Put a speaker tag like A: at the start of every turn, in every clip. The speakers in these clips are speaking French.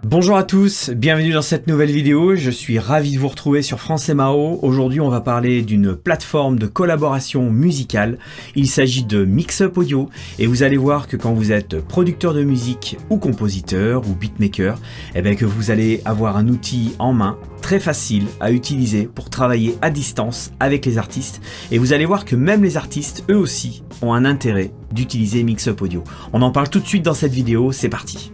A: Bonjour à tous, bienvenue dans cette nouvelle vidéo, je suis ravi de vous retrouver sur France MAO. Aujourd'hui on va parler d'une plateforme de collaboration musicale, il s'agit de Mixup Audio et vous allez voir que quand vous êtes producteur de musique ou compositeur ou beatmaker, que vous allez avoir un outil en main très facile à utiliser pour travailler à distance avec les artistes et vous allez voir que même les artistes eux aussi ont un intérêt d'utiliser Mixup Audio. On en parle tout de suite dans cette vidéo, c'est parti.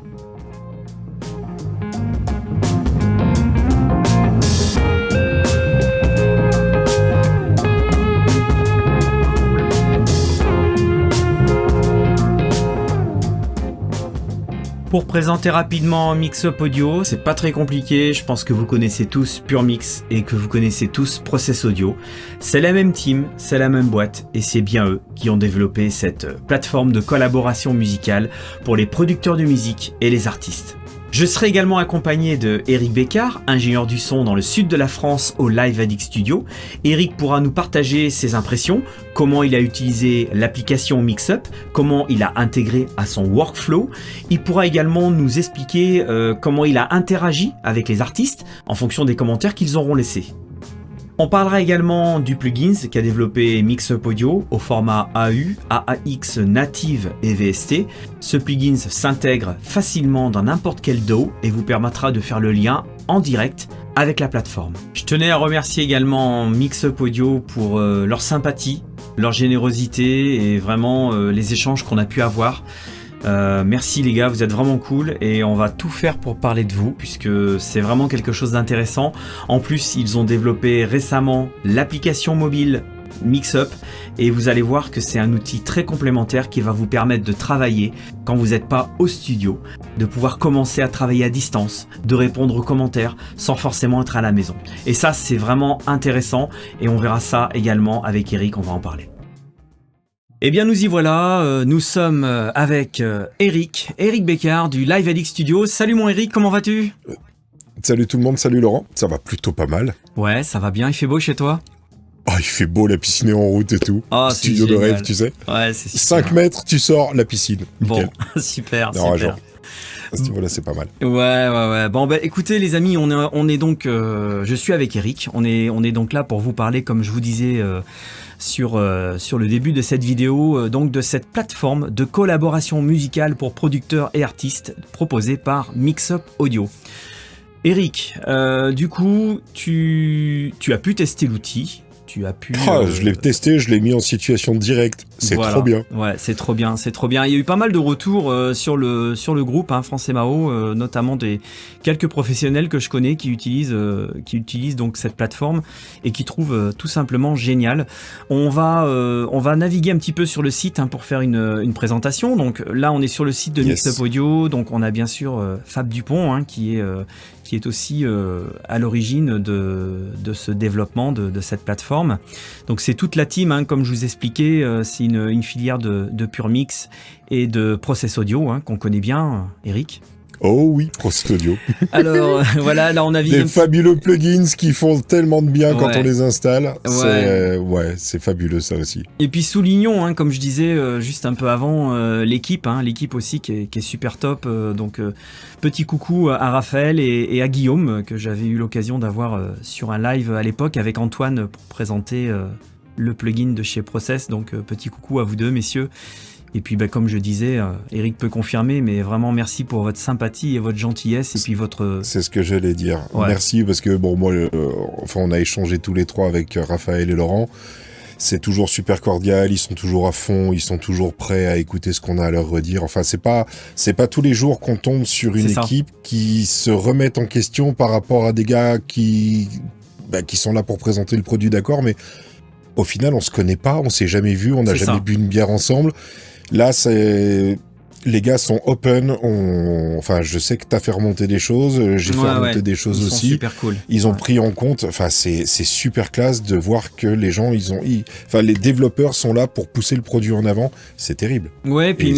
A: Pour présenter rapidement Mixup Audio, c'est pas très compliqué, je pense que vous connaissez tous PureMix et que vous connaissez tous Process Audio. C'est la même team, c'est la même boîte et c'est bien eux qui ont développé cette plateforme de collaboration musicale pour les producteurs de musique et les artistes. Je serai également accompagné de Eric Bécard, ingénieur du son dans le sud de la France au Live Addict Studio. Eric pourra nous partager ses impressions, comment il a utilisé l'application Mixup, comment il a intégré à son workflow. Il pourra également nous expliquer comment il a interagi avec les artistes en fonction des commentaires qu'ils auront laissés. On parlera également du plugin qu'a développé Mixup Audio au format AU, AAX native et VST. Ce plugin s'intègre facilement dans n'importe quel DAW et vous permettra de faire le lien en direct avec la plateforme. Je tenais à remercier également Mixup Audio pour leur sympathie, leur générosité et vraiment les échanges qu'on a pu avoir. Merci les gars, vous êtes vraiment cool et on va tout faire pour parler de vous puisque c'est vraiment quelque chose d'intéressant. En plus, ils ont développé récemment l'application mobile Mixup et vous allez voir que c'est un outil très complémentaire qui va vous permettre de travailler quand vous n'êtes pas au studio, de pouvoir commencer à travailler à distance, de répondre aux commentaires sans forcément être à la maison. Et ça, c'est vraiment intéressant et on verra ça également avec Eric, on va en parler. Eh bien nous y voilà, nous sommes avec Eric Bécard du Live Addict Studio. Salut mon Eric, comment vas-tu ?
B: Salut tout le monde, salut Laurent, ça va plutôt pas mal.
A: Ouais, ça va bien, il fait beau chez toi ?
B: Oh, il fait beau, la piscine est en route et tout.
A: Oh,
B: studio de rêve, tu sais.
A: Ouais, c'est super.
B: 5 mètres, tu sors, la piscine. Nickel.
A: Bon, super.
B: Genre, à ce niveau-là, c'est pas mal.
A: Ouais. Bon, écoutez les amis, on est donc, je suis avec Eric. On est donc là pour vous parler, comme je vous disais sur le début de cette vidéo, donc de cette plateforme de collaboration musicale pour producteurs et artistes proposée par Mixup Audio. Eric, du coup, tu as pu tester l'outil.
B: Je l'ai testé, je l'ai mis en situation directe. C'est trop bien.
A: Ouais, c'est trop bien. Il y a eu pas mal de retours sur le groupe France MAO, notamment des quelques professionnels que je connais qui utilisent donc cette plateforme et qui trouvent tout simplement génial. On va naviguer un petit peu sur le site pour faire une présentation. Donc là, on est sur le site de Mixup Audio. Donc on a bien sûr Fab Dupont qui est aussi à l'origine de ce développement de cette plateforme. Donc c'est toute la team, comme je vous expliquais, c'est une filière de PureMix et de Process Audio qu'on connaît bien, Eric.
B: Oh oui, Process Audio.
A: Alors voilà, là on a
B: des fabuleux plugins qui font tellement de bien quand on les installe.
A: Ouais.
B: C'est fabuleux ça aussi.
A: Et puis soulignons, comme je disais juste un peu avant, l'équipe aussi qui est super top. Donc petit coucou à Raphaël et à Guillaume que j'avais eu l'occasion d'avoir sur un live à l'époque avec Antoine pour présenter le plugin de chez Process. Donc petit coucou à vous deux messieurs. Et puis comme je disais, Eric peut confirmer, mais vraiment merci pour votre sympathie et votre gentillesse et puis votre...
B: C'est ce que j'allais dire. Ouais. Merci parce que moi, on a échangé tous les trois avec Raphaël et Laurent. C'est toujours super cordial, ils sont toujours à fond, ils sont toujours prêts à écouter ce qu'on a à leur redire. Enfin, c'est pas tous les jours qu'on tombe sur une équipe qui se remet en question par rapport à des gars qui sont là pour présenter le produit, d'accord, mais au final, on se connaît pas, on s'est jamais vu, on n'a jamais bu une bière ensemble. Là, les gars sont open. Je sais que t'as fait remonter des choses. J'ai fait remonter des choses aussi.
A: Super cool.
B: Ils ont pris en compte. Enfin, c'est super classe de voir que les gens, les développeurs sont là pour pousser le produit en avant. C'est terrible.
A: Ouais, puis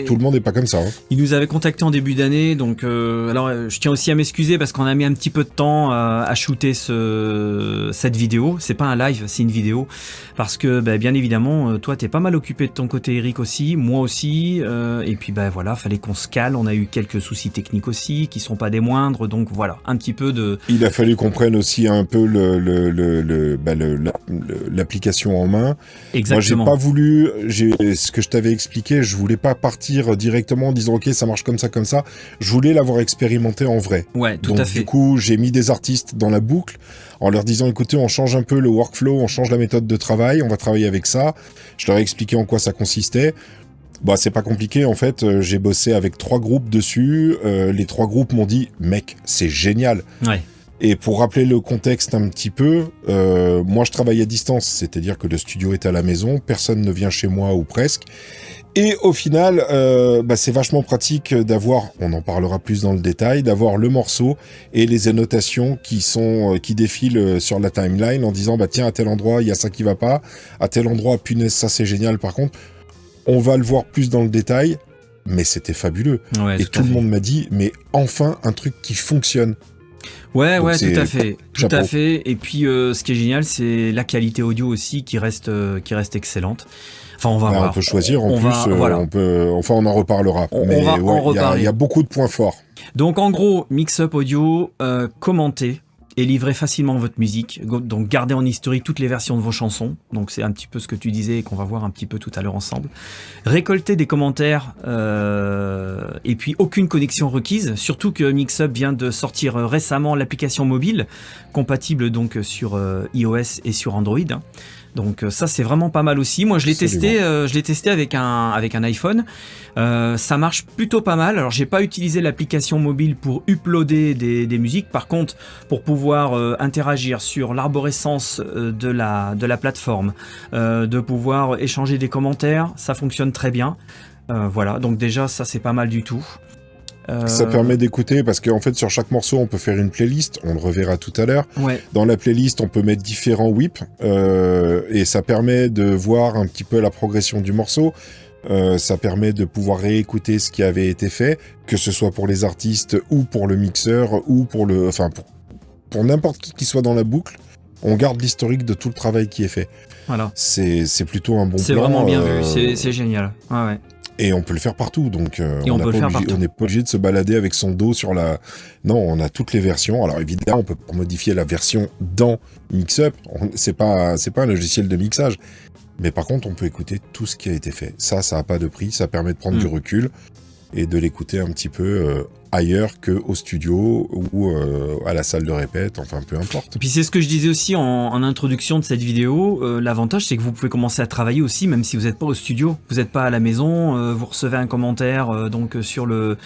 B: tout le monde n'est pas comme ça.
A: Ils nous avaient contacté en début d'année, donc alors je tiens aussi à m'excuser parce qu'on a mis un petit peu de temps à shooter cette vidéo. C'est pas un live, c'est une vidéo parce que bien évidemment, toi t'es pas mal occupé de ton côté, Eric aussi, moi aussi. et puis voilà, fallait qu'on se cale. On a eu quelques soucis techniques aussi, qui sont pas des moindres, donc voilà, un petit peu de...
B: Il a fallu qu'on prenne aussi un peu l'application en main.
A: Exactement.
B: Moi, j'ai pas voulu, ce que je t'avais expliqué, je voulais pas partir directement en disant ok, ça marche comme ça. Je voulais l'avoir expérimenté en vrai.
A: Ouais, tout
B: donc,
A: à fait.
B: Du coup, j'ai mis des artistes dans la boucle en leur disant écoutez, on change un peu le workflow, on change la méthode de travail, on va travailler avec ça. Je leur ai expliqué en quoi ça consistait. C'est pas compliqué en fait, j'ai bossé avec 3 groupes dessus, les 3 groupes m'ont dit mec, c'est génial.
A: Ouais.
B: Et pour rappeler le contexte un petit peu, moi je travaille à distance, c'est-à-dire que le studio est à la maison, personne ne vient chez moi ou presque. Et au final, c'est vachement pratique d'avoir, on en parlera plus dans le détail, d'avoir le morceau et les annotations qui défilent sur la timeline en disant tiens, à tel endroit il y a ça qui va pas, à tel endroit punaise ça c'est génial. Par contre, on va le voir plus dans le détail, mais c'était fabuleux.
A: Ouais,
B: et tout le monde m'a dit mais enfin un truc qui fonctionne.
A: Ouais,
B: Donc
A: tout à fait.
B: Chapeau.
A: Tout à fait. Et puis, ce qui est génial, c'est la qualité audio aussi qui reste excellente. Enfin, on va voir.
B: On peut choisir, on en reparlera. Il y a beaucoup de points forts.
A: Donc, en gros, Mixup Audio, commentez et livrez facilement votre musique. Donc, gardez en historique toutes les versions de vos chansons. Donc, c'est un petit peu ce que tu disais et qu'on va voir un petit peu tout à l'heure ensemble. Récoltez des commentaires et puis aucune connexion requise. Surtout que Mixup vient de sortir récemment l'application mobile compatible donc sur iOS et sur Android. Donc ça c'est vraiment pas mal aussi. Moi je l'ai testé avec un iPhone. Ça marche plutôt pas mal. Alors j'ai pas utilisé l'application mobile pour uploader des musiques. Par contre, pour pouvoir interagir sur l'arborescence de la plateforme, de pouvoir échanger des commentaires, ça fonctionne très bien. Voilà, donc déjà ça c'est pas mal du tout.
B: Ça permet d'écouter parce qu'en fait sur chaque morceau on peut faire une playlist, on le reverra tout à l'heure.
A: Ouais.
B: Dans la playlist on peut mettre différents whips et ça permet de voir un petit peu la progression du morceau. Ça permet de pouvoir réécouter ce qui avait été fait, que ce soit pour les artistes ou pour le mixeur ou pour n'importe qui soit dans la boucle. On garde l'historique de tout le travail qui est fait.
A: Voilà.
B: C'est plutôt un bon plan.
A: C'est vraiment bien vu, c'est génial. Ouais.
B: Et on peut le faire partout, donc
A: on n'est
B: pas obligé de se balader avec son dos sur la... Non, on a toutes les versions. Alors évidemment, on peut modifier la version dans Mixup. C'est pas un logiciel de mixage. Mais par contre, on peut écouter tout ce qui a été fait. Ça a pas de prix. Ça permet de prendre du recul et de l'écouter un petit peu ailleurs qu'au studio ou à la salle de répète, enfin peu importe.
A: Et puis c'est ce que je disais aussi en introduction de cette vidéo, l'avantage c'est que vous pouvez commencer à travailler aussi même si vous n'êtes pas au studio, vous n'êtes pas à la maison, vous recevez un commentaire donc sur le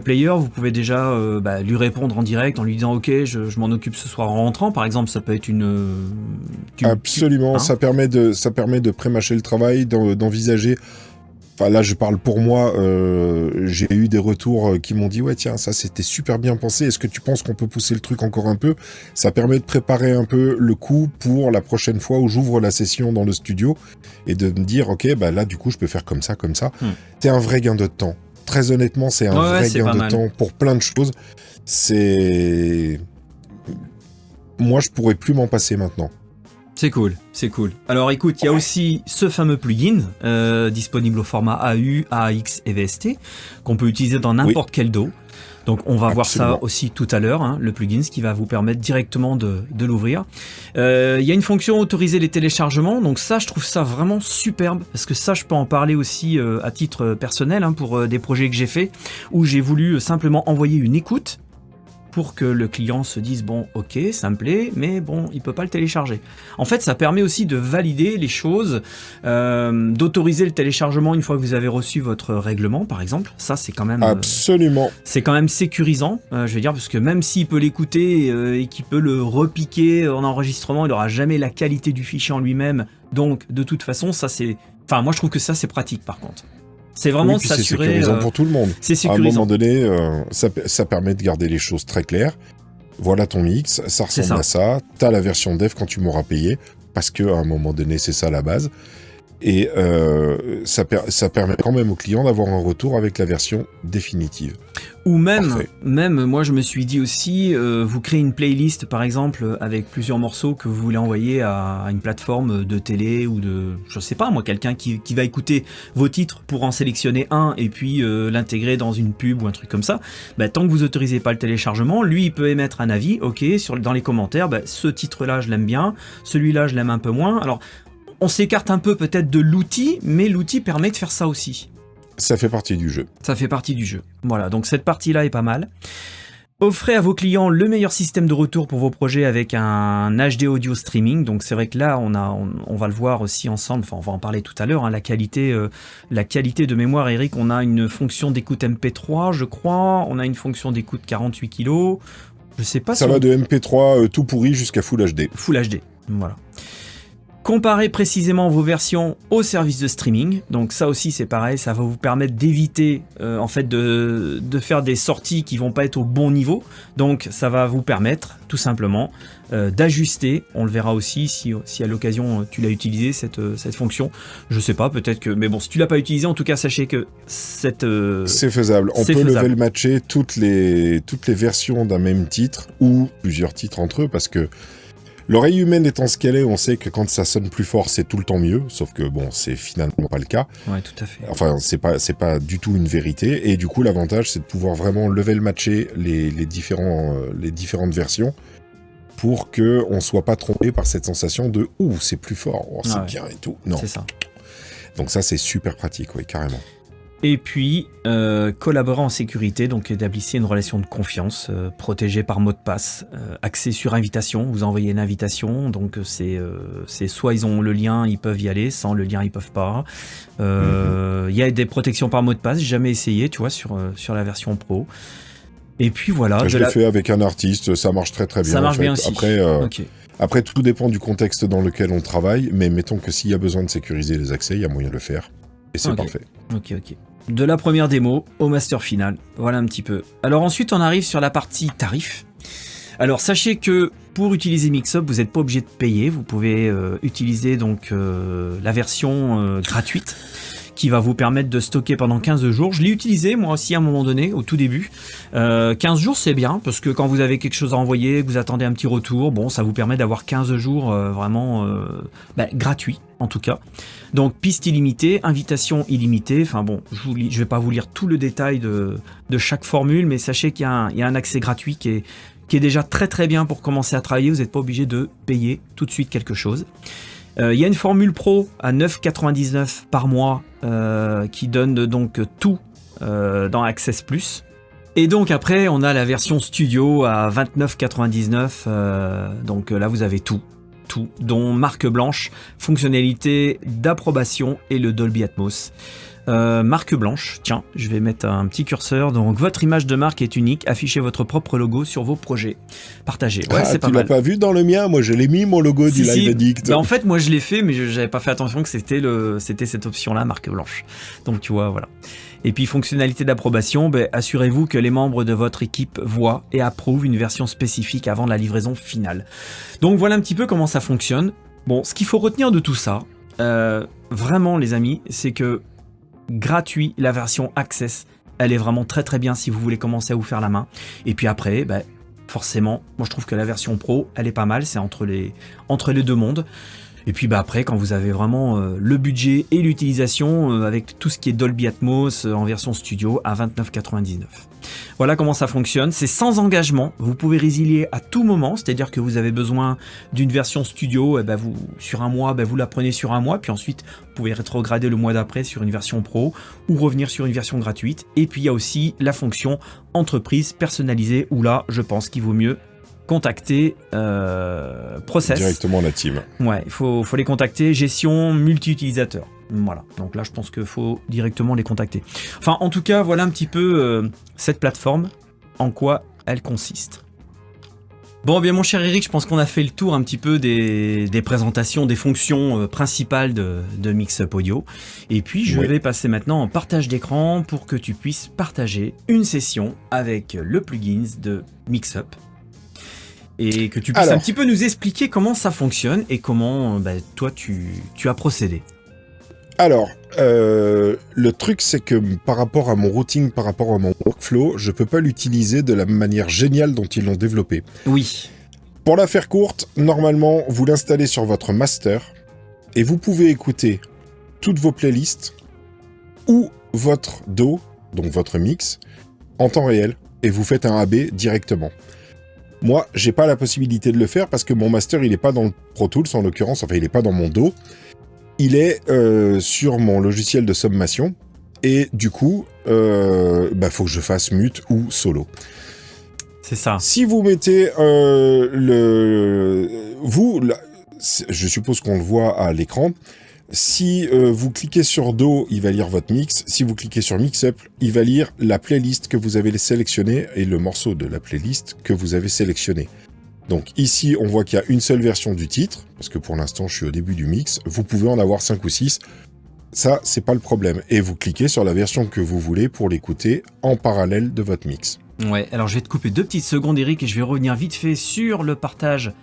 A: player, vous pouvez déjà lui répondre en direct en lui disant ok je m'en occupe ce soir en rentrant par exemple, ça peut être
B: Absolument, ça permet de prémâcher le travail, d'envisager. Enfin là je parle pour moi, j'ai eu des retours qui m'ont dit ouais tiens ça c'était super bien pensé, est-ce que tu penses qu'on peut pousser le truc encore un peu? Ça permet de préparer un peu le coup pour la prochaine fois où j'ouvre la session dans le studio et de me dire ok là du coup je peux faire comme ça. C'est un vrai gain de temps. Très honnêtement c'est un vrai gain de temps pour plein de choses. Moi je pourrais plus m'en passer maintenant.
A: C'est cool. Alors écoute, il y a aussi ce fameux plugin disponible au format AU, AAX et VST qu'on peut utiliser dans n'importe quel DAW. Donc on va voir ça aussi tout à l'heure, le plugin, ce qui va vous permettre directement de l'ouvrir. Il y a une fonction autoriser les téléchargements, donc ça je trouve ça vraiment superbe, parce que ça je peux en parler aussi à titre personnel pour des projets que j'ai fait, où j'ai voulu simplement envoyer une écoute pour que le client se dise bon ok ça me plaît mais bon il peut pas le télécharger. En fait ça permet aussi de valider les choses, d'autoriser le téléchargement une fois que vous avez reçu votre règlement par exemple. Ça c'est quand même
B: absolument
A: c'est quand même sécurisant, je veux dire, parce que même s'il peut l'écouter et qu'il peut le repiquer en enregistrement, il n'aura jamais la qualité du fichier en lui-même, donc de toute façon ça c'est, enfin moi je trouve que ça c'est pratique par contre. C'est vraiment s'assurer.
B: C'est sécurisant pour tout le monde.
A: C'est sécurisant.
B: À un moment donné, ça permet de garder les choses très claires. Voilà ton mix, ça ressemble à ça. T'as la version dev quand tu m'auras payé, parce que à un moment donné, c'est ça la base. Et ça permet quand même au client d'avoir un retour avec la version définitive.
A: Ou même, moi je me suis dit aussi, vous créez une playlist par exemple avec plusieurs morceaux que vous voulez envoyer à une plateforme de télé ou de, je sais pas moi, quelqu'un qui va écouter vos titres pour en sélectionner un et puis l'intégrer dans une pub ou un truc comme ça. Bah, tant que vous autorisez pas le téléchargement, lui il peut émettre un avis, ok, dans les commentaires, bah, ce titre-là je l'aime bien, celui-là je l'aime un peu moins. Alors on s'écarte un peu peut-être de l'outil, mais l'outil permet de faire ça aussi.
B: Ça fait partie du jeu.
A: Ça fait partie du jeu. Voilà, donc cette partie-là est pas mal. Offrez à vos clients le meilleur système de retour pour vos projets avec un HD audio streaming. Donc c'est vrai que là, on va le voir aussi ensemble, enfin on va en parler tout à l'heure, hein, la qualité de mémoire, Eric, on a une fonction d'écoute MP3, je crois, on a une fonction d'écoute 48 kg, je sais pas
B: ça va de MP3 tout pourri jusqu'à Full HD.
A: Full HD, voilà. Comparez précisément vos versions au service de streaming. Donc ça aussi c'est pareil, ça va vous permettre d'éviter en fait de faire des sorties qui vont pas être au bon niveau. Donc ça va vous permettre tout simplement d'ajuster. On le verra aussi si à l'occasion tu l'as utilisé cette fonction. Je sais pas, peut-être que, mais bon, si tu l'as pas utilisé, en tout cas sachez que c'est
B: faisable. On peut level matcher toutes les versions d'un même titre ou plusieurs titres entre eux, parce que l'oreille humaine étant ce qu'elle est, on sait que quand ça sonne plus fort, c'est tout le temps mieux, sauf que bon, c'est finalement pas le cas.
A: Ouais, tout à fait.
B: Enfin, c'est pas du tout une vérité, et du coup, l'avantage, c'est de pouvoir vraiment level matcher les différentes versions pour que on soit pas trompé par cette sensation de « Ouh, c'est plus fort, c'est bien et tout ». Non.
A: C'est ça.
B: Donc ça, c'est super pratique, oui, carrément.
A: Et puis, collaborer en sécurité, donc établissez une relation de confiance, protégée par mot de passe, axée sur invitation, vous envoyez une invitation, donc c'est soit ils ont le lien, ils peuvent y aller, sans le lien, ils peuvent pas. Il y a des protections par mot de passe, j'ai jamais essayé, tu vois, sur la version pro. Et puis voilà.
B: Je l'ai fait avec un artiste, ça marche très très bien.
A: Ça marche bien aussi.
B: Après, tout dépend du contexte dans lequel on travaille, mais mettons que s'il y a besoin de sécuriser les accès, il y a moyen de le faire. Et c'est parfait.
A: Ok. De la première démo au master final, voilà un petit peu. Alors ensuite, on arrive sur la partie tarif. Alors sachez que pour utiliser Mixup, vous n'êtes pas obligé de payer. Vous pouvez utiliser donc la version gratuite qui va vous permettre de stocker pendant 15 jours. Je l'ai utilisé moi aussi à un moment donné, au tout début. 15 jours c'est bien, parce que quand vous avez quelque chose à envoyer, que vous attendez un petit retour, bon, ça vous permet d'avoir 15 jours vraiment gratuits en tout cas. Donc piste illimitée, invitation illimitée, enfin bon, je vais pas vous lire tout le détail de chaque formule, mais sachez qu'il y a un accès gratuit qui est déjà très très bien pour commencer à travailler, vous n'êtes pas obligé de payer tout de suite quelque chose. Il y a une formule pro à 9,99 par mois qui donne donc tout dans Access Plus. Et donc après, on a la version studio à 29,99. Donc là, vous avez tout, dont marque blanche, fonctionnalité d'approbation et le Dolby Atmos. Marque blanche, tiens, je vais mettre un petit curseur. Donc votre image de marque est unique, affichez votre propre logo sur vos projets. Partagez. Ouais, c'est pas mal.
B: Tu l'as pas vu dans le mien? Moi, je l'ai mis, mon logo du Live Addict.
A: Bah, en fait, moi je l'ai fait, mais j'avais pas fait attention que c'était cette option-là, marque blanche. Donc tu vois, voilà. Et puis fonctionnalité d'approbation, assurez-vous que les membres de votre équipe voient et approuvent une version spécifique avant la livraison finale. Donc voilà un petit peu comment ça fonctionne. Bon, ce qu'il faut retenir de tout ça, vraiment les amis, c'est que gratuit, la version Access, elle est vraiment très très bien si vous voulez commencer à vous faire la main. Et puis après, forcément, moi je trouve que la version Pro, elle est pas mal, c'est entre les deux mondes. Et puis après, quand vous avez vraiment le budget et l'utilisation avec tout ce qui est Dolby Atmos en version studio à 29,99. Voilà comment ça fonctionne, c'est sans engagement, vous pouvez résilier à tout moment, c'est-à-dire que vous avez besoin d'une version studio, sur un mois, vous la prenez sur un mois, puis ensuite vous pouvez rétrograder le mois d'après sur une version pro ou revenir sur une version gratuite. Et puis il y a aussi la fonction entreprise personnalisée, où là je pense qu'il vaut mieux contacter Process.
B: Directement la team.
A: Ouais, il faut les contacter, gestion multi-utilisateur. Voilà, donc là je pense qu'il faut directement les contacter. Enfin, en tout cas, voilà un petit peu cette plateforme, en quoi elle consiste. Bon, bien mon cher Eric, je pense qu'on a fait le tour un petit peu des présentations, des fonctions principales de Mixup Audio. Et puis je vais passer maintenant en partage d'écran pour que tu puisses partager une session avec le plugin de Mixup. Et que tu puisses un petit peu nous expliquer comment ça fonctionne et comment toi tu as procédé.
B: Alors, le truc, c'est que par rapport à mon routing, par rapport à mon workflow, je peux pas l'utiliser de la manière géniale dont ils l'ont développé.
A: Oui.
B: Pour la faire courte, normalement, vous l'installez sur votre master et vous pouvez écouter toutes vos playlists ou votre DAW, donc votre mix, en temps réel, et vous faites un AB directement. Moi, j'ai pas la possibilité de le faire parce que mon master, il est pas dans le Pro Tools, en l'occurrence, enfin, il est pas dans mon DAW. Il est sur mon logiciel de sommation, et du coup, faut que je fasse mute ou solo.
A: C'est ça.
B: Si vous mettez je suppose qu'on le voit à l'écran. Si vous cliquez sur DAW, il va lire votre mix. Si vous cliquez sur Mixup, il va lire la playlist que vous avez sélectionnée et le morceau de la playlist que vous avez sélectionné. Donc ici, on voit qu'il y a une seule version du titre, parce que pour l'instant, je suis au début du mix. Vous pouvez en avoir 5 ou 6. Ça, c'est pas le problème. Et vous cliquez sur la version que vous voulez pour l'écouter en parallèle de votre mix.
A: Ouais, alors je vais te couper 2 petites secondes, Eric, et je vais revenir vite fait sur le partage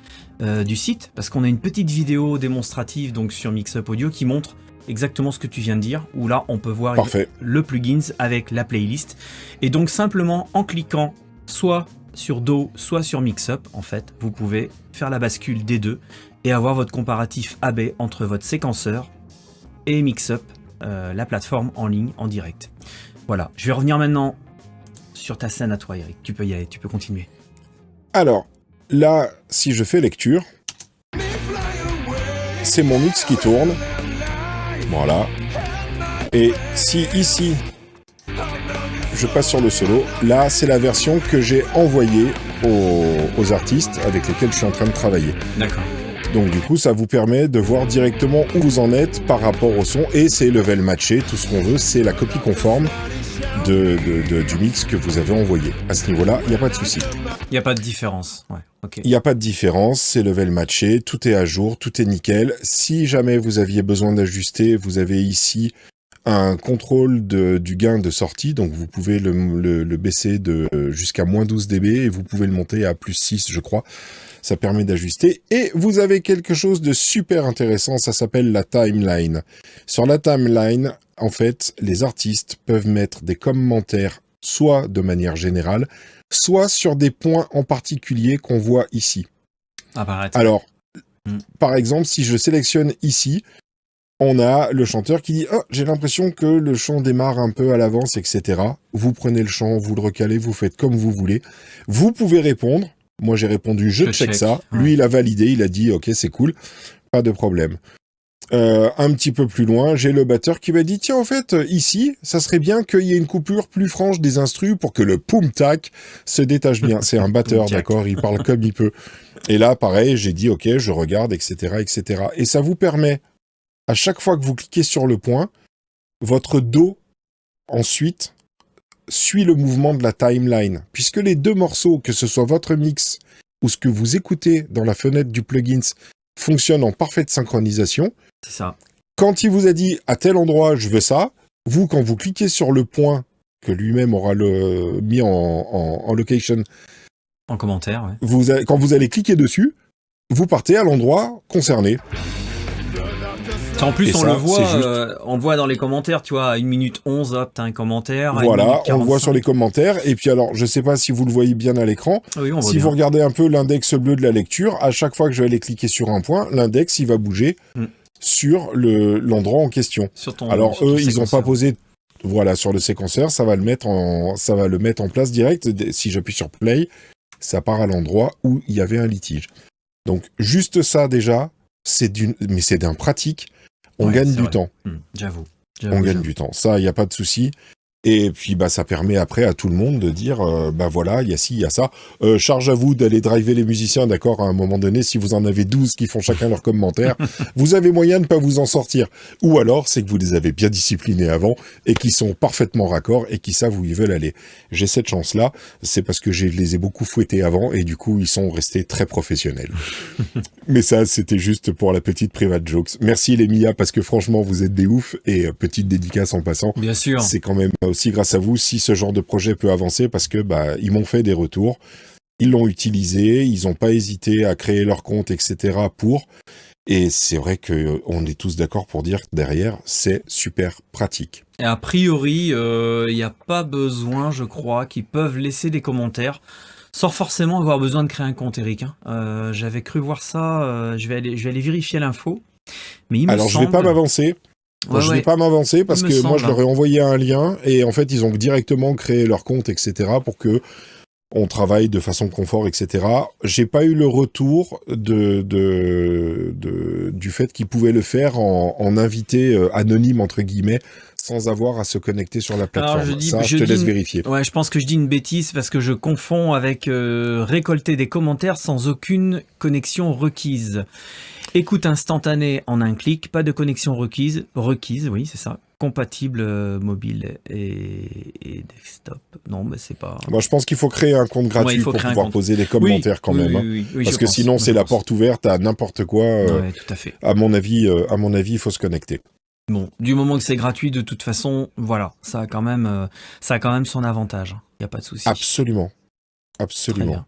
A: du site, parce qu'on a une petite vidéo démonstrative donc sur Mixup Audio qui montre exactement ce que tu viens de dire, où là on peut voir le plugins avec la playlist. Et donc simplement en cliquant soit sur DAW, soit sur Mixup, en fait, vous pouvez faire la bascule des deux et avoir votre comparatif AB entre votre séquenceur et Mixup, la plateforme en ligne, en direct. Voilà, je vais revenir maintenant sur ta scène à toi, Eric. Tu peux y aller, tu peux continuer.
B: Alors, là, si je fais lecture, c'est mon mix qui tourne. Voilà. Et si ici, je passe sur le solo, là, c'est la version que j'ai envoyée aux artistes avec lesquels je suis en train de travailler.
A: D'accord.
B: Donc du coup, ça vous permet de voir directement où vous en êtes par rapport au son, et c'est level matché, tout ce qu'on veut, c'est la copie conforme du mix que vous avez envoyé. À ce niveau-là, il n'y a pas de souci.
A: Il n'y a pas de différence. Ouais, ok.
B: Il n'y a pas de différence, c'est level matché, tout est à jour, tout est nickel. Si jamais vous aviez besoin d'ajuster, vous avez ici un contrôle du gain de sortie, donc vous pouvez le baisser jusqu'à moins 12 dB et vous pouvez le monter à plus 6, je crois. Ça permet d'ajuster. Et vous avez quelque chose de super intéressant, ça s'appelle la timeline. Sur la timeline, en fait, les artistes peuvent mettre des commentaires soit de manière générale, soit sur des points en particulier qu'on voit ici.
A: Apparaître.
B: Alors, par exemple, si je sélectionne ici, on a le chanteur qui dit « Oh, j'ai l'impression que le chant démarre un peu à l'avance, etc. » Vous prenez le chant, vous le recalez, vous faites comme vous voulez. Vous pouvez répondre. Moi, j'ai répondu « Je check ça ».
A: Ouais.
B: Lui, il a validé, il a dit « Ok, c'est cool, pas de problème ». Un petit peu plus loin, j'ai le batteur qui m'a dit « Tiens, en fait, ici, ça serait bien qu'il y ait une coupure plus franche des instrus pour que le poum-tac se détache bien. » C'est un batteur, d'accord, il parle comme il peut. Et là, pareil, j'ai dit « Ok, je regarde, etc. etc. » Et ça vous permet, à chaque fois que vous cliquez sur le point, votre DAW, ensuite, suit le mouvement de la timeline. Puisque les deux morceaux, que ce soit votre mix ou ce que vous écoutez dans la fenêtre du plugins, fonctionnent en parfaite synchronisation.
A: C'est ça.
B: Quand il vous a dit à tel endroit je veux ça, vous, quand vous cliquez sur le point que lui-même aura mis en location,
A: en commentaire, ouais.
B: Quand vous allez cliquer dessus, vous partez à l'endroit concerné.
A: En plus, on le voit dans les commentaires, tu vois, à 1 minute 11, hop, t'as un commentaire.
B: Voilà, on le voit sur les commentaires. Et puis alors, je sais pas si vous le voyez bien à l'écran.
A: Oui, on voit
B: si
A: bien.
B: vous regardez un peu l'index bleu de la lecture, à chaque fois que je vais aller cliquer sur un point, l'index, il va bouger sur l'endroit en question. Alors eux, ils n'ont pas posé, voilà, sur le séquenceur, ça va le mettre en place direct. Si j'appuie sur play, ça part à l'endroit où il y avait un litige. Donc juste ça déjà, c'est d'un pratique. On gagne du temps.
A: J'avoue.
B: On gagne du temps. Ça, il n'y a pas de souci. Et puis, ça permet après à tout le monde de dire, voilà, il y a ci, il y a ça. Charge à vous d'aller driver les musiciens, d'accord, à un moment donné, si vous en avez 12 qui font chacun leur commentaire, vous avez moyen de ne pas vous en sortir. Ou alors, c'est que vous les avez bien disciplinés avant et qui sont parfaitement raccords et qui savent où ils veulent aller. J'ai cette chance-là, c'est parce que je les ai beaucoup fouettés avant et du coup, ils sont restés très professionnels. Mais ça, c'était juste pour la petite private jokes. Merci les Mia, parce que franchement, vous êtes des oufs et petite dédicace en passant.
A: Bien sûr.
B: C'est quand même aussi grâce à vous si ce genre de projet peut avancer, parce que ils m'ont fait des retours, ils l'ont utilisé, ils n'ont pas hésité à créer leur compte, etc. Et c'est vrai qu'on est tous d'accord pour dire que derrière, c'est super pratique.
A: Et a priori, il n'y a pas besoin, je crois, qu'ils peuvent laisser des commentaires, sans forcément avoir besoin de créer un compte, Eric. J'avais cru voir ça, je vais aller vérifier l'info. Mais il me semble...
B: je vais pas m'avancer. Je vais pas m'avancer parce que moi, je leur ai envoyé un lien et en fait, ils ont directement créé leur compte, etc. pour que on travaille de façon confort, etc. J'ai pas eu le retour du fait qu'ils pouvaient le faire en invité anonyme, entre guillemets, sans avoir à se connecter sur la plateforme.
A: Alors, je te
B: laisse vérifier.
A: Ouais, je pense que je dis une bêtise parce que je confonds avec récolter des commentaires sans aucune connexion requise. Écoute instantanée en un clic, pas de connexion requise, oui, c'est ça. Compatible mobile et desktop. Non, mais c'est pas...
B: Moi, je pense qu'il faut créer un compte gratuit pour pouvoir poser des commentaires quand même.
A: Oui,
B: parce que sinon, c'est la porte ouverte à n'importe quoi.
A: Ouais, tout à fait.
B: À mon avis, il faut se connecter.
A: Bon, du moment que c'est gratuit, de toute façon, voilà, ça a quand même son avantage. Il n'y a pas de souci.
B: Absolument.
A: Très bien.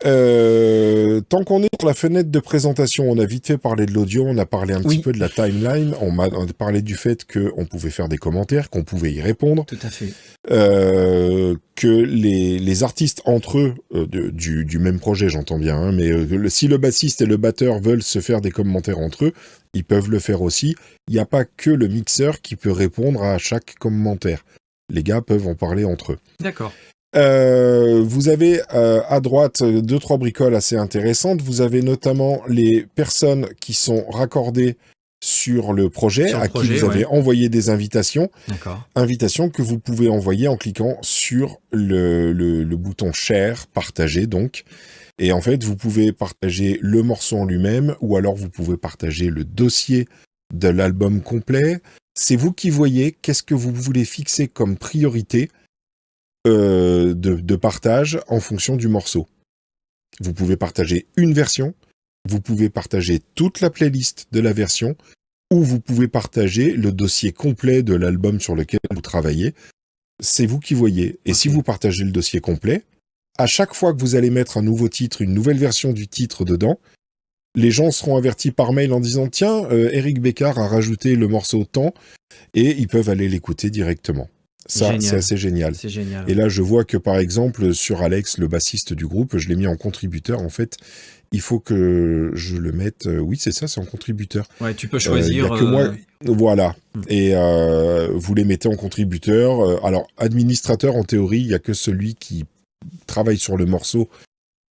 B: Tant qu'on est sur la fenêtre de présentation, on a vite fait parler de l'audio, on a parlé un petit peu de la timeline, on a parlé du fait qu'on pouvait faire des commentaires, qu'on pouvait y répondre.
A: Tout à fait.
B: Que les artistes entre eux, du même projet, j'entends bien, mais si le bassiste et le batteur veulent se faire des commentaires entre eux, ils peuvent le faire aussi. Il n'y a pas que le mixeur qui peut répondre à chaque commentaire. Les gars peuvent en parler entre eux.
A: D'accord.
B: Vous avez à droite 2-3 bricoles assez intéressantes. Vous avez notamment les personnes qui sont raccordées sur le projet, qui vous avez envoyé des invitations.
A: D'accord.
B: Invitations que vous pouvez envoyer en cliquant sur le bouton share, partager donc. Et en fait, vous pouvez partager le morceau en lui-même ou alors vous pouvez partager le dossier de l'album complet. C'est vous qui voyez qu'est-ce que vous voulez fixer comme priorité de partage en fonction du morceau. Vous pouvez partager une version, vous pouvez partager toute la playlist de la version, ou vous pouvez partager le dossier complet de l'album sur lequel vous travaillez. C'est vous qui voyez. Et si vous partagez le dossier complet, à chaque fois que vous allez mettre un nouveau titre, une nouvelle version du titre dedans, les gens seront avertis par mail en disant « Tiens, Eric Bécard a rajouté le morceau temps » et ils peuvent aller l'écouter directement. Ça, c'est assez génial.
A: C'est génial.
B: Et là, je vois que, par exemple, sur Alex, le bassiste du groupe, je l'ai mis en contributeur. En fait, il faut que je le mette... oui, c'est ça, c'est en contributeur.
A: Ouais, tu peux choisir...
B: Il n'y a que moi... Voilà. Et vous les mettez en contributeur. Alors, administrateur, en théorie, il n'y a que celui qui travaille sur le morceau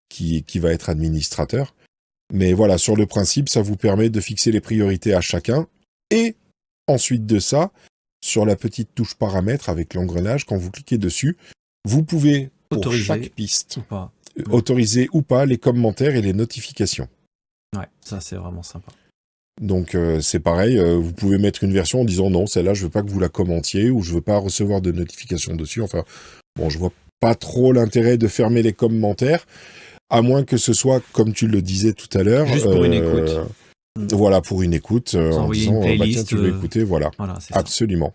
B: qui va être administrateur. Mais voilà, sur le principe, ça vous permet de fixer les priorités à chacun. Et ensuite de ça... Sur la petite touche paramètres avec l'engrenage, quand vous cliquez dessus, vous pouvez, pour chaque piste, autoriser ou pas les commentaires et les notifications.
A: Ouais, ça c'est vraiment sympa.
B: Donc c'est pareil, vous pouvez mettre une version en disant non, celle-là je veux pas que vous la commentiez ou je veux pas recevoir de notifications dessus. Enfin, bon, je vois pas trop l'intérêt de fermer les commentaires, à moins que ce soit, comme tu le disais tout à l'heure...
A: Juste pour une écoute.
B: Voilà, pour une écoute, en disant, tiens, tu veux écouter, voilà absolument.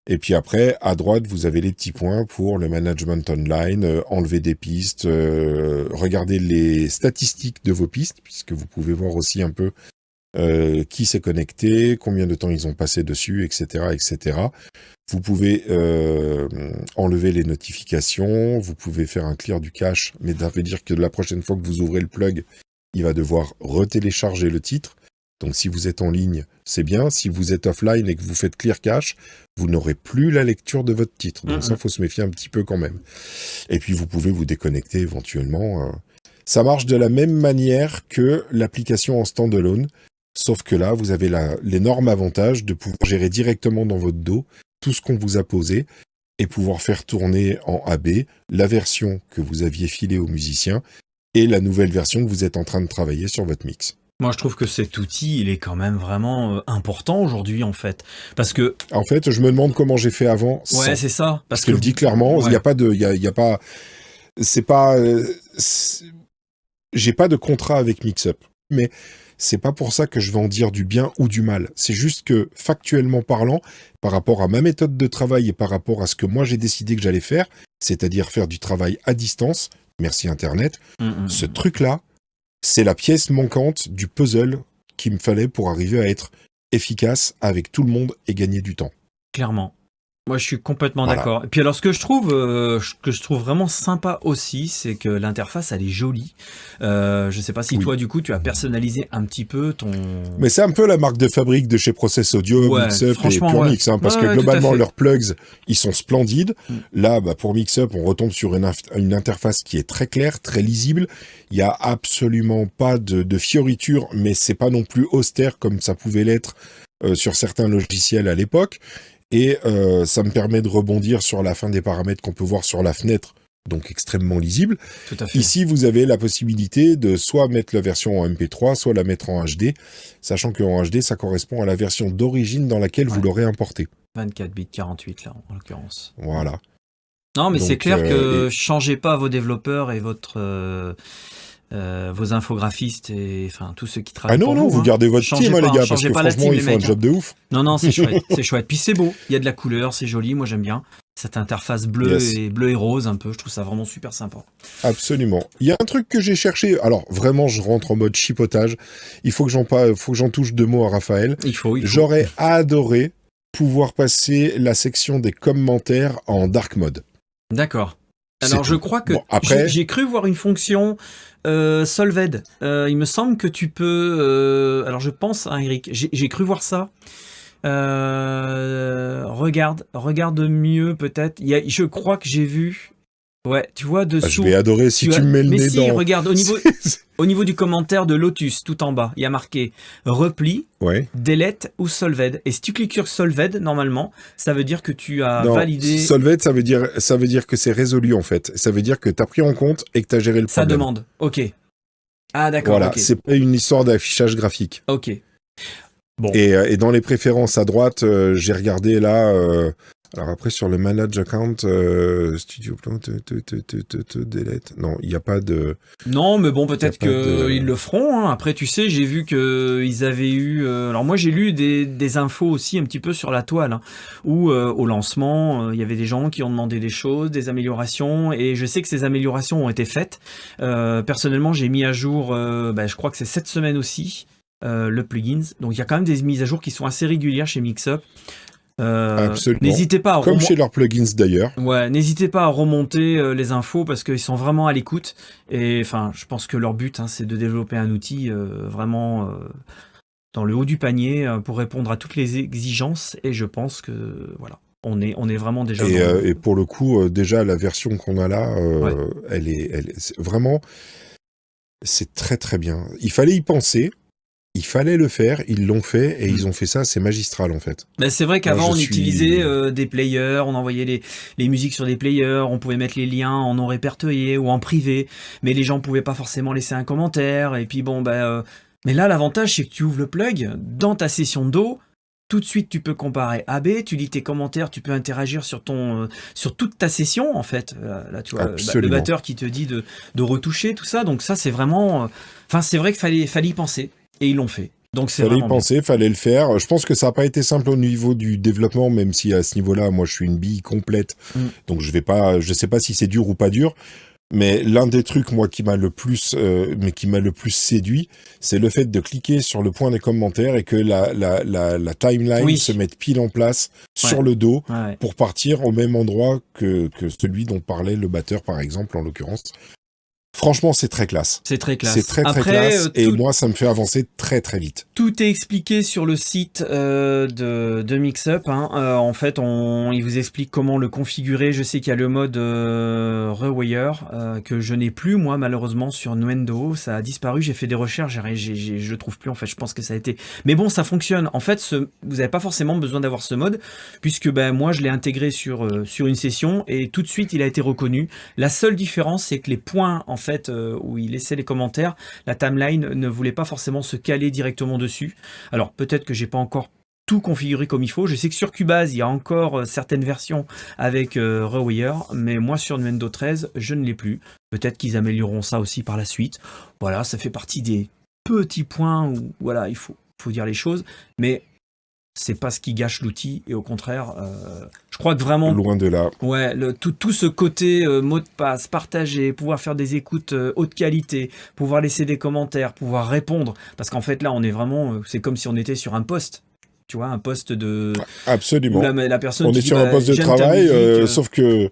B: Et puis après, à droite, vous avez les petits points pour le management online, enlever des pistes, regarder les statistiques de vos pistes, puisque vous pouvez voir aussi un peu qui s'est connecté, combien de temps ils ont passé dessus, etc., etc. Vous pouvez enlever les notifications, vous pouvez faire un clear du cache, mais ça veut dire que la prochaine fois que vous ouvrez le plug, il va devoir retélécharger le titre. Donc si vous êtes en ligne, c'est bien. Si vous êtes offline et que vous faites clear cache, vous n'aurez plus la lecture de votre titre. Donc ça, faut se méfier un petit peu quand même. Et puis vous pouvez vous déconnecter éventuellement. Ça marche de la même manière que l'application en standalone, sauf que là, vous avez l'énorme avantage de pouvoir gérer directement dans votre dos tout ce qu'on vous a posé et pouvoir faire tourner en AB la version que vous aviez filée aux musiciens et la nouvelle version que vous êtes en train de travailler sur votre mix.
A: Moi, je trouve que cet outil, il est quand même vraiment important aujourd'hui, en fait. Parce que...
B: En fait, je me demande comment j'ai fait avant.
A: Ouais, c'est ça.
B: Parce que je le dis clairement, il n'y a pas de... c'est pas... j'ai pas de contrat avec Mixup. Mais c'est pas pour ça que je vais en dire du bien ou du mal. C'est juste que, factuellement parlant, par rapport à ma méthode de travail et par rapport à ce que moi j'ai décidé que j'allais faire, c'est-à-dire faire du travail à distance, merci Internet, ce truc-là, c'est la pièce manquante du puzzle qu'il me fallait pour arriver à être efficace avec tout le monde et gagner du temps.
A: Clairement. Moi, je suis complètement d'accord. Et puis alors, ce que je trouve vraiment sympa aussi, c'est que l'interface, elle est jolie. Je sais pas si toi, du coup, tu as personnalisé un petit peu ton...
B: Mais c'est un peu la marque de fabrique de chez Process Audio, Mix-Up et Pure Mix, hein, parce que globalement, leurs plugs, ils sont splendides. Là, pour Mix-Up, on retombe sur une interface qui est très claire, très lisible. Il y a absolument pas de fioritures, mais c'est pas non plus austère comme ça pouvait l'être sur certains logiciels à l'époque. Et ça me permet de rebondir sur la fin des paramètres qu'on peut voir sur la fenêtre, donc extrêmement lisible.
A: Tout à fait.
B: Ici, vous avez la possibilité de soit mettre la version en MP3, soit la mettre en HD, sachant qu'en HD, ça correspond à la version d'origine dans laquelle vous l'aurez importé.
A: 24 bits 48, là, en l'occurrence.
B: Voilà.
A: Non, mais donc, c'est clair que changez pas vos développeurs et vos infographistes et enfin tous ceux qui travaillent pour
B: vous gardez votre team, les gars, parce que franchement, ils font un job de ouf.
A: Non, c'est chouette, c'est chouette. Puis c'est beau, il y a de la couleur, c'est joli, moi j'aime bien. Cette interface bleue et rose un peu, je trouve ça vraiment super sympa.
B: Absolument. Il y a un truc que j'ai cherché, alors vraiment je rentre en mode chipotage, il faut que j'en touche 2 mots à Raphaël.
A: Il faut.
B: J'aurais adoré pouvoir passer la section des commentaires en dark mode.
A: D'accord. Alors je crois que j'ai cru voir une fonction Solved. Il me semble que tu peux... alors je pense, hein, Eric, j'ai cru voir ça. Regarde mieux peut-être. Je crois que j'ai vu... Ouais, tu vois dessous...
B: je vais adorer si tu me mets le nez dans...
A: regarde, au niveau du commentaire de Lotus, tout en bas, il y a marqué repli, delete ou solved. Et si tu cliques sur solved, normalement, ça veut dire que tu as validé...
B: Solved, ça veut dire que c'est résolu, en fait. Ça veut dire que tu as pris en compte et que tu as géré le problème.
A: Ça demande, ok. Ah, d'accord,
B: voilà, c'est pas une histoire d'affichage graphique.
A: Ok. Bon.
B: Et dans les préférences à droite, j'ai regardé là... alors après, sur le Manage Account, Studio Plan, delete. Non, il n'y a pas de...
A: Non, mais bon, peut-être qu'ils le feront. Hein. Après, tu sais, j'ai vu qu'ils avaient eu... alors moi, j'ai lu des infos aussi un petit peu sur la toile, hein, où au lancement, il y avait des gens qui ont demandé des choses, des améliorations, et je sais que ces améliorations ont été faites. Personnellement, j'ai mis à jour, je crois que c'est cette semaine aussi, le plugins. Donc, il y a quand même des mises à jour qui sont assez régulières chez Mixup.
B: Absolument.
A: N'hésitez pas
B: comme chez leurs plugins d'ailleurs.
A: Ouais, n'hésitez pas à remonter les infos parce qu'ils sont vraiment à l'écoute et enfin, je pense que leur but c'est de développer un outil vraiment dans le haut du panier pour répondre à toutes les exigences et je pense que voilà, on est vraiment déjà.
B: Et pour le coup, déjà la version qu'on a là, c'est vraiment, c'est très très bien. Il fallait y penser. Il fallait le faire, ils l'ont fait, et ils ont fait ça, c'est magistral en fait.
A: Ben c'est vrai qu'avant on utilisait des players, on envoyait les musiques sur des players, on pouvait mettre les liens en non répertorié ou en privé, mais les gens pouvaient pas forcément laisser un commentaire, et puis bon, mais là l'avantage c'est que tu ouvres le plug, dans ta session d'eau, tout de suite tu peux comparer AB, tu lis tes commentaires, tu peux interagir sur toute ta session en fait. Là tu vois le batteur qui te dit de retoucher tout ça, donc ça c'est vraiment... c'est vrai qu'il fallait y penser. Et ils l'ont fait. Donc c'est
B: fallait y penser, fallait le faire. Je pense que ça n'a pas été simple au niveau du développement, même si à ce niveau-là, moi je suis une bille complète. Donc je sais pas si c'est dur ou pas dur. Mais l'un des trucs, moi, qui m'a le plus séduit, c'est le fait de cliquer sur le point des commentaires et que la timeline se mette pile en place sur le dos pour partir au même endroit que celui dont parlait le batteur, par exemple, en l'occurrence. Franchement, c'est très classe.
A: C'est très classe.
B: C'est très classe. Et moi, ça me fait avancer très très vite.
A: Tout est expliqué sur le site de Mixup. En fait, il vous explique comment le configurer. Je sais qu'il y a le mode Rewire que je n'ai plus, moi, malheureusement, sur Nuendo. Ça a disparu. J'ai fait des recherches. Je le trouve plus, en fait. Je pense que ça a été... Mais bon, ça fonctionne. En fait, vous n'avez pas forcément besoin d'avoir ce mode, puisque moi, je l'ai intégré sur une session et tout de suite, il a été reconnu. La seule différence, c'est que les points, en fait, où il laissait les commentaires, la timeline ne voulait pas forcément se caler directement dessus. Alors peut-être que j'ai pas encore tout configuré comme il faut. Je sais que sur Cubase, il y a encore certaines versions avec Rewire, mais moi sur Nuendo 13, je ne l'ai plus. Peut-être qu'ils amélioreront ça aussi par la suite. Voilà, ça fait partie des petits points où voilà, il faut dire les choses, mais c'est pas ce qui gâche l'outil, et au contraire, je crois que vraiment...
B: Loin de là.
A: Ouais, tout ce côté mot de passe, partager, pouvoir faire des écoutes haute qualité, pouvoir laisser des commentaires, pouvoir répondre, parce qu'en fait là, on est vraiment... c'est comme si on était sur un poste. Tu vois, un poste de...
B: Absolument.
A: La personne
B: on est sur un poste de travail, sauf que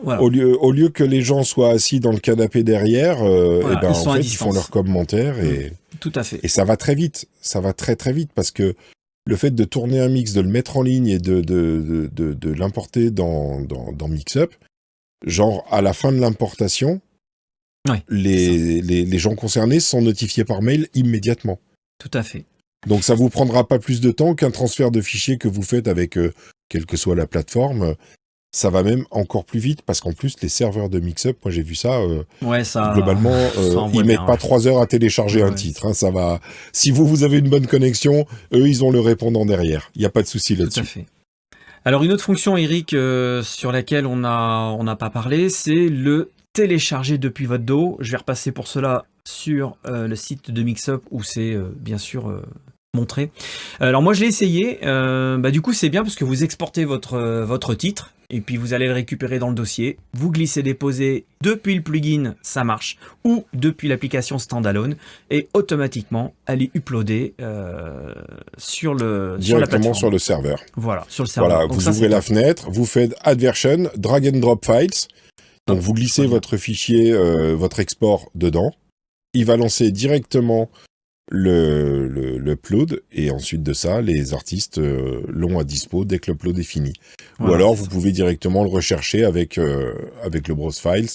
B: voilà. Au lieu que les gens soient assis dans le canapé derrière, voilà, ils font leurs commentaires et
A: tout à fait.
B: Et ça va très vite, ça va très très vite parce que le fait de tourner un mix, de le mettre en ligne et de l'importer dans Mixup, genre à la fin de l'importation, les gens concernés sont notifiés par mail immédiatement.
A: Tout à fait.
B: Donc ça vous prendra pas plus de temps qu'un transfert de fichiers que vous faites avec quelle que soit la plateforme. Ça va même encore plus vite parce qu'en plus les serveurs de Mixup, moi j'ai vu ça, globalement ils mettent pas 3 heures à télécharger un titre. Hein, ça va. Si vous avez une bonne connexion, eux ils ont le répondant derrière. Il y a pas de souci là-dessus.
A: Tout à fait. Alors une autre fonction, Eric, sur laquelle on n'a pas parlé, c'est le télécharger depuis votre dos. Je vais repasser pour cela sur le site de Mixup où c'est bien sûr montré. Alors moi je l'ai essayé. Du coup c'est bien parce que vous exportez votre titre. Et puis vous allez le récupérer dans le dossier, vous glissez-déposez depuis le plugin, ça marche, ou depuis l'application standalone, et automatiquement, elle est uploadée sur la plateforme.
B: Sur le serveur.
A: Voilà, sur le serveur.
B: Voilà, vous ouvrez la fenêtre, vous faites Add Version, Drag and Drop Files, donc vous glissez votre fichier, votre export dedans, il va lancer directement le upload, et ensuite de ça, les artistes l'ont à dispo dès que l'upload est fini. Voilà, ou alors, vous pouvez directement le rechercher avec le Browse Files.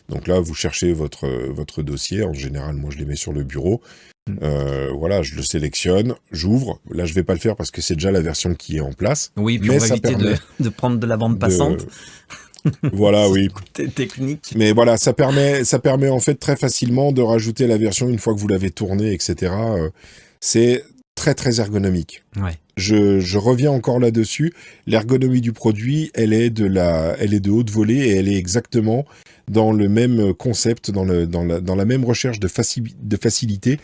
B: Donc là, vous cherchez votre dossier. En général, moi, je les mets sur le bureau. Voilà, je le sélectionne, j'ouvre. Là, je vais pas le faire parce que c'est déjà la version qui est en place.
A: Oui, puis on va éviter de prendre de la bande passante.
B: Voilà, oui.
A: Technique.
B: Mais voilà, ça permet en fait très facilement de rajouter la version une fois que vous l'avez tournée, etc. C'est très très ergonomique.
A: Ouais.
B: Je reviens encore là-dessus. L'ergonomie du produit, elle est de haute volée et elle est exactement dans le même concept, dans la même recherche de facilité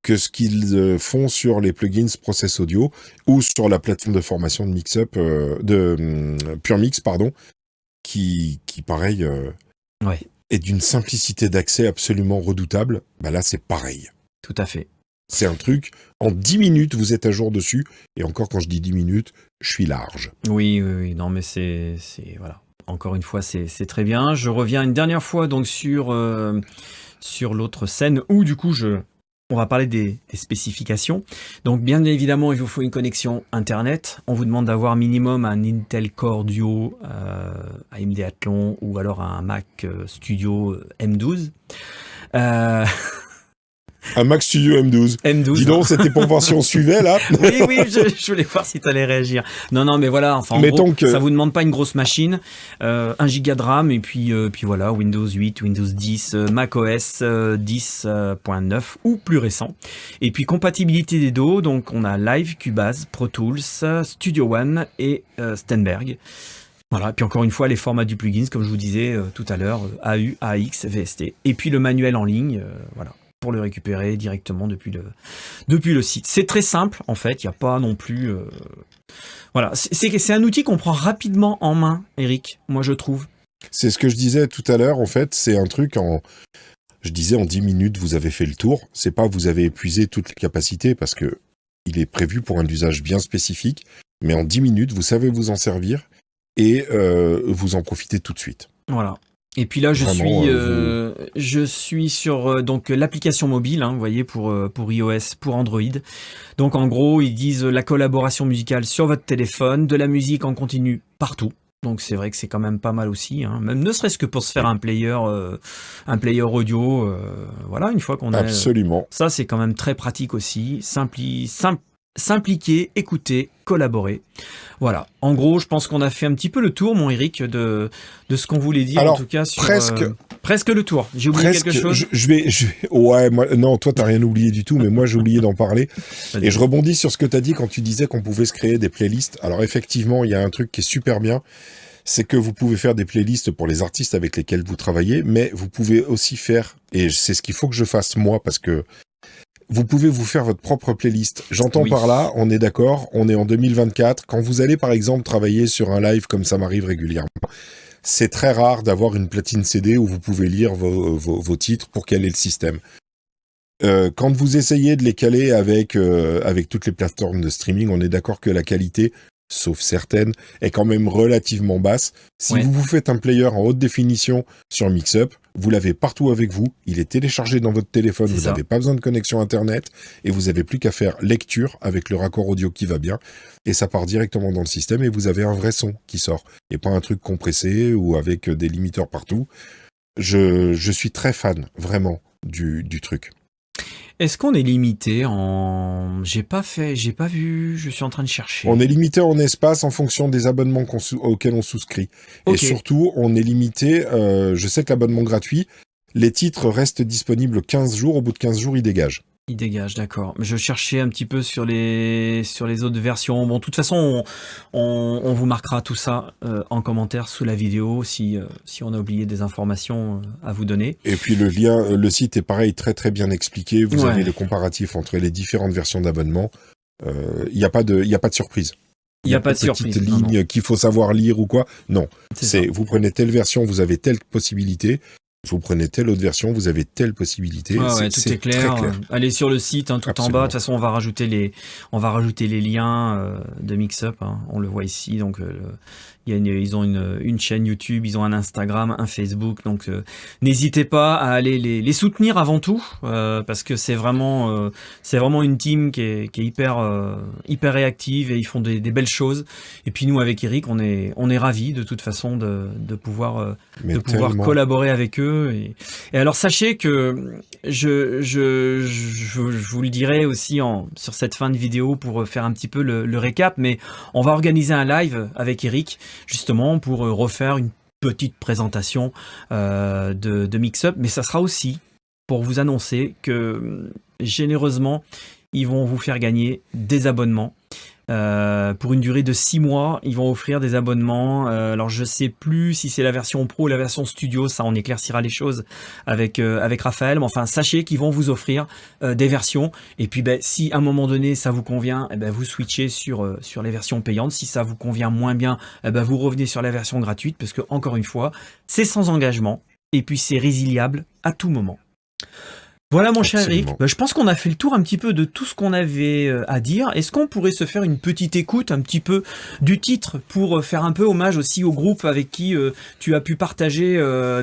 B: que ce qu'ils font sur les plugins Process Audio ou sur la plateforme de formation de Mixup, PureMix, pardon. Qui pareil, est d'une simplicité d'accès absolument redoutable. Bah là, c'est pareil.
A: Tout à fait.
B: C'est un truc, en 10 minutes, vous êtes à jour dessus. Et encore, quand je dis 10 minutes, je suis large.
A: Oui. Non, mais c'est voilà. Encore une fois, c'est très bien. Je reviens une dernière fois donc sur l'autre scène où, du coup, on va parler des spécifications. Donc, bien évidemment, il vous faut une connexion Internet. On vous demande d'avoir minimum un Intel Core Duo AMD Athlon ou alors un Mac Studio M12.
B: Un Mac Studio M12. Dis donc, c'était pour voir si on suivait, là.
A: Oui, je voulais voir si tu allais réagir. Non, mais voilà, enfin, en gros, ça vous demande pas une grosse machine, 1 giga de RAM, et puis voilà, Windows 8, Windows 10, macOS 10.9 ou plus récent. Et puis, compatibilité des DAW, donc on a Live, Cubase, Pro Tools, Studio One et Steinberg. Voilà, et puis encore une fois, les formats du plugin, comme je vous disais tout à l'heure, AU, AX, VST. Et puis le manuel en ligne, voilà, pour le récupérer directement depuis le site. C'est très simple, en fait, il n'y a pas non plus... Voilà, c'est un outil qu'on prend rapidement en main, Eric, moi je trouve.
B: C'est ce que je disais tout à l'heure, en fait, c'est un truc je disais en 10 minutes, vous avez fait le tour. C'est pas vous avez épuisé toutes les capacités, parce que il est prévu pour un usage bien spécifique, mais en 10 minutes, vous savez vous en servir, et vous en profitez tout de suite.
A: Voilà. Et puis là, je suis sur donc l'application mobile, hein, vous voyez, pour iOS, pour Android. Donc en gros, ils disent la collaboration musicale sur votre téléphone, de la musique en continu partout. Donc c'est vrai que c'est quand même pas mal aussi, hein. Même ne serait-ce que pour se faire un player audio. Voilà, une fois qu'on a.
B: Absolument.
A: Ça, c'est quand même très pratique aussi. S'impliquer, écouter, collaborer. Voilà. En gros, je pense qu'on a fait un petit peu le tour, mon Eric, de ce qu'on voulait dire.
B: Alors,
A: en tout cas, sur
B: presque
A: le tour. J'ai oublié quelque chose.
B: Ouais, non, toi t'as rien oublié du tout, mais moi j'ai oublié d'en parler. Et je rebondis sur ce que t'as dit quand tu disais qu'on pouvait se créer des playlists. Alors effectivement, il y a un truc qui est super bien, c'est que vous pouvez faire des playlists pour les artistes avec lesquels vous travaillez, mais vous pouvez aussi faire, et c'est ce qu'il faut que je fasse moi, parce que vous pouvez vous faire votre propre playlist. J'entends par là, on est d'accord, on est en 2024. Quand vous allez, par exemple, travailler sur un live, comme ça m'arrive régulièrement, c'est très rare d'avoir une platine CD où vous pouvez lire vos titres pour caler le système. Quand vous essayez de les caler avec toutes les plateformes de streaming, on est d'accord que la qualité, sauf certaines, est quand même relativement basse. Si vous vous faites un player en haute définition sur Mixup, vous l'avez partout avec vous, il est téléchargé dans votre téléphone, vous n'avez pas besoin de connexion Internet, et vous n'avez plus qu'à faire lecture avec le raccord audio qui va bien, et ça part directement dans le système, et vous avez un vrai son qui sort, et pas un truc compressé ou avec des limiteurs partout. Je suis très fan, vraiment, du truc.
A: Est-ce qu'on est limité en... J'ai pas vu, je suis en train de chercher.
B: On est limité en espace en fonction des abonnements auxquels on souscrit. Okay. Et surtout, on est limité, je sais que l'abonnement gratuit, les titres restent disponibles 15 jours, au bout de 15 jours, ils dégagent.
A: Il dégage, d'accord. Je cherchais un petit peu sur les autres versions. Bon, de toute façon, on vous marquera tout ça en commentaire sous la vidéo si on a oublié des informations à vous donner.
B: Et puis le site est pareil, très très bien expliqué. Vous avez le comparatif entre les différentes versions d'abonnement. Il n'y a pas de surprise.
A: Il n'y a pas de surprise.
B: Petite ligne qu'il faut savoir lire ou quoi. Non, c'est vous prenez telle version, vous avez telle possibilité. Vous prenez telle autre version, vous avez telle possibilité.
A: Tout est clair. Allez sur le site, tout Absolument. En bas. De toute façon, on va rajouter les liens de Mixup. On le voit ici. Donc, ils ont une chaîne YouTube, ils ont un Instagram, un Facebook. Donc, n'hésitez pas à aller les soutenir avant tout, parce que c'est vraiment une team qui est hyper réactive et ils font des belles choses. Et puis nous, avec Eric, on est ravis de toute façon de pouvoir collaborer avec eux. Et alors sachez que je vous le dirai aussi sur cette fin de vidéo pour faire un petit peu le récap, mais on va organiser un live avec Eric justement pour refaire une petite présentation de Mixup, mais ça sera aussi pour vous annoncer que généreusement ils vont vous faire gagner des abonnements. Pour une durée de 6 mois, ils vont offrir des abonnements. Alors je sais plus si c'est la version pro ou la version studio, ça on éclaircira les choses avec Raphaël. Mais enfin, sachez qu'ils vont vous offrir des versions. Et puis si à un moment donné ça vous convient, vous switchez sur les versions payantes. Si ça vous convient moins bien, vous revenez sur la version gratuite, parce que encore une fois, c'est sans engagement et puis c'est résiliable à tout moment. Voilà mon cher Eric, je pense qu'on a fait le tour un petit peu de tout ce qu'on avait à dire. Est-ce qu'on pourrait se faire une petite écoute un petit peu du titre pour faire un peu hommage aussi au groupe avec qui tu as pu partager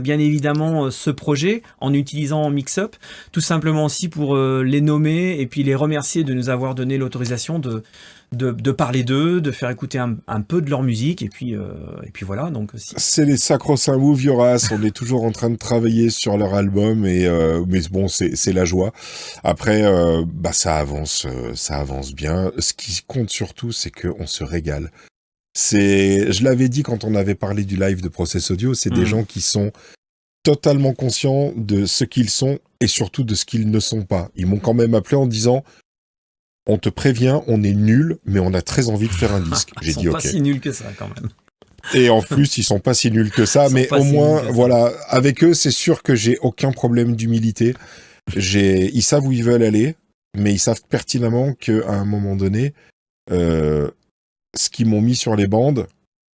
A: bien évidemment ce projet en utilisant Mixup, tout simplement aussi pour les nommer et puis les remercier de nous avoir donné l'autorisation de parler d'eux, de faire écouter un peu de leur musique, et puis voilà. Donc
B: c'est les sacro-saints Mouvioras, on est toujours en train de travailler sur leur album, mais bon, c'est la joie. Après, ça avance bien. Ce qui compte surtout, c'est qu'on se régale. Je l'avais dit quand on avait parlé du live de Process Audio, c'est des gens qui sont totalement conscients de ce qu'ils sont et surtout de ce qu'ils ne sont pas. Ils m'ont quand même appelé en disant: on te prévient, on est nul, mais on a très envie de faire un disque. J'ai dit OK.
A: Ils sont pas si nuls que ça, quand même.
B: Et en plus, ils sont pas si nuls que ça, mais au moins, voilà, avec eux, c'est sûr que j'ai aucun problème d'humilité. Ils savent où ils veulent aller, mais ils savent pertinemment qu'à un moment donné, ce qu'ils m'ont mis sur les bandes,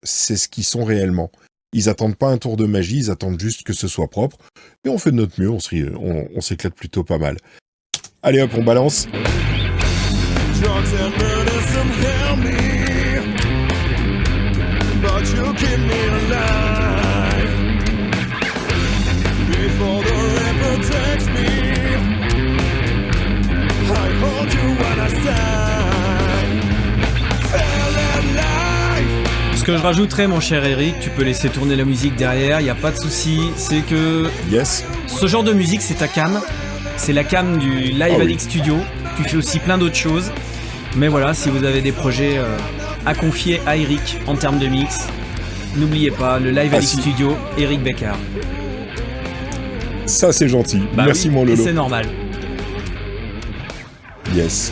B: c'est ce qu'ils sont réellement. Ils attendent pas un tour de magie, ils attendent juste que ce soit propre. Et on fait de notre mieux, on s'éclate plutôt pas mal. Allez hop, on balance. Drugs and medicine help me, but you keep me alive. Before the river takes me, I hold you when I stand. Feel alive.
A: Ce que je rajouterais, mon cher Eric, tu peux laisser tourner la musique derrière, il n'y a pas de souci, c'est que ce genre de musique, c'est ta cam. C'est la cam du Live Addict Studio. Tu fais aussi plein d'autres choses. Mais voilà, si vous avez des projets à confier à Eric en termes de mix, n'oubliez pas le Live Addict Studio, Eric Beccard.
B: Ça, c'est gentil. Merci, mon Lolo.
A: Et c'est normal.
B: Yes.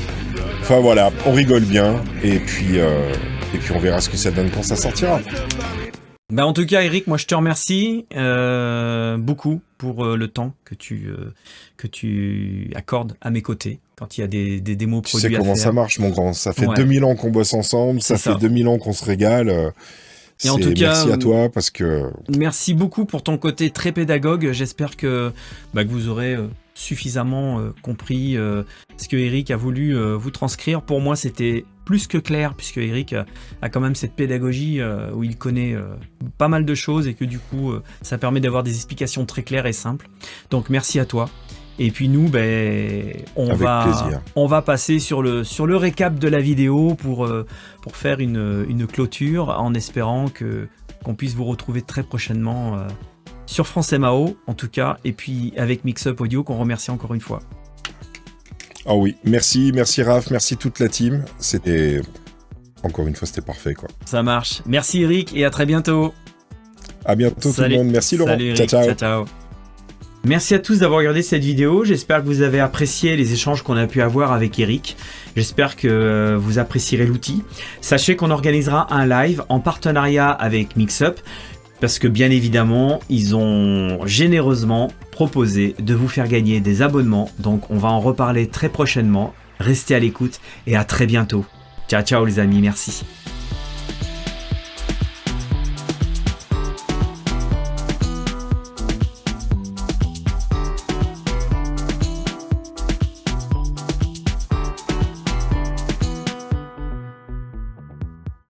B: Enfin voilà, on rigole bien. Et puis on verra ce que ça donne quand ça sortira.
A: Bah en tout cas, Eric, moi je te remercie beaucoup pour le temps que tu accordes à mes côtés quand il y a des démos produits à faire.
B: Tu sais comment ça marche, mon grand. Ça fait 2000 ans qu'on bosse ensemble, ça fait 2000 ans qu'on se régale.
A: Et en tout cas,
B: merci à toi parce que...
A: Merci beaucoup pour ton côté très pédagogue. J'espère que vous aurez suffisamment compris ce que Eric a voulu vous transcrire. Pour moi, c'était plus que clair, puisque Eric a quand même cette pédagogie où il connaît pas mal de choses et que du coup, ça permet d'avoir des explications très claires et simples. Donc, merci à toi. Et puis nous, on va passer sur le récap de la vidéo pour faire une clôture en espérant qu'on puisse vous retrouver très prochainement sur France MAO en tout cas, et puis avec Mixup Audio qu'on remercie encore une fois.
B: Ah oui, merci Raph, merci toute la team. Encore une fois, c'était parfait quoi.
A: Ça marche. Merci Eric et à très bientôt.
B: À bientôt tout le monde. Merci Laurent.
A: Salut Eric. Ciao. Merci à tous d'avoir regardé cette vidéo, j'espère que vous avez apprécié les échanges qu'on a pu avoir avec Eric, j'espère que vous apprécierez l'outil. Sachez qu'on organisera un live en partenariat avec Mixup, parce que bien évidemment, ils ont généreusement proposé de vous faire gagner des abonnements, donc on va en reparler très prochainement, restez à l'écoute et à très bientôt. Ciao les amis, merci.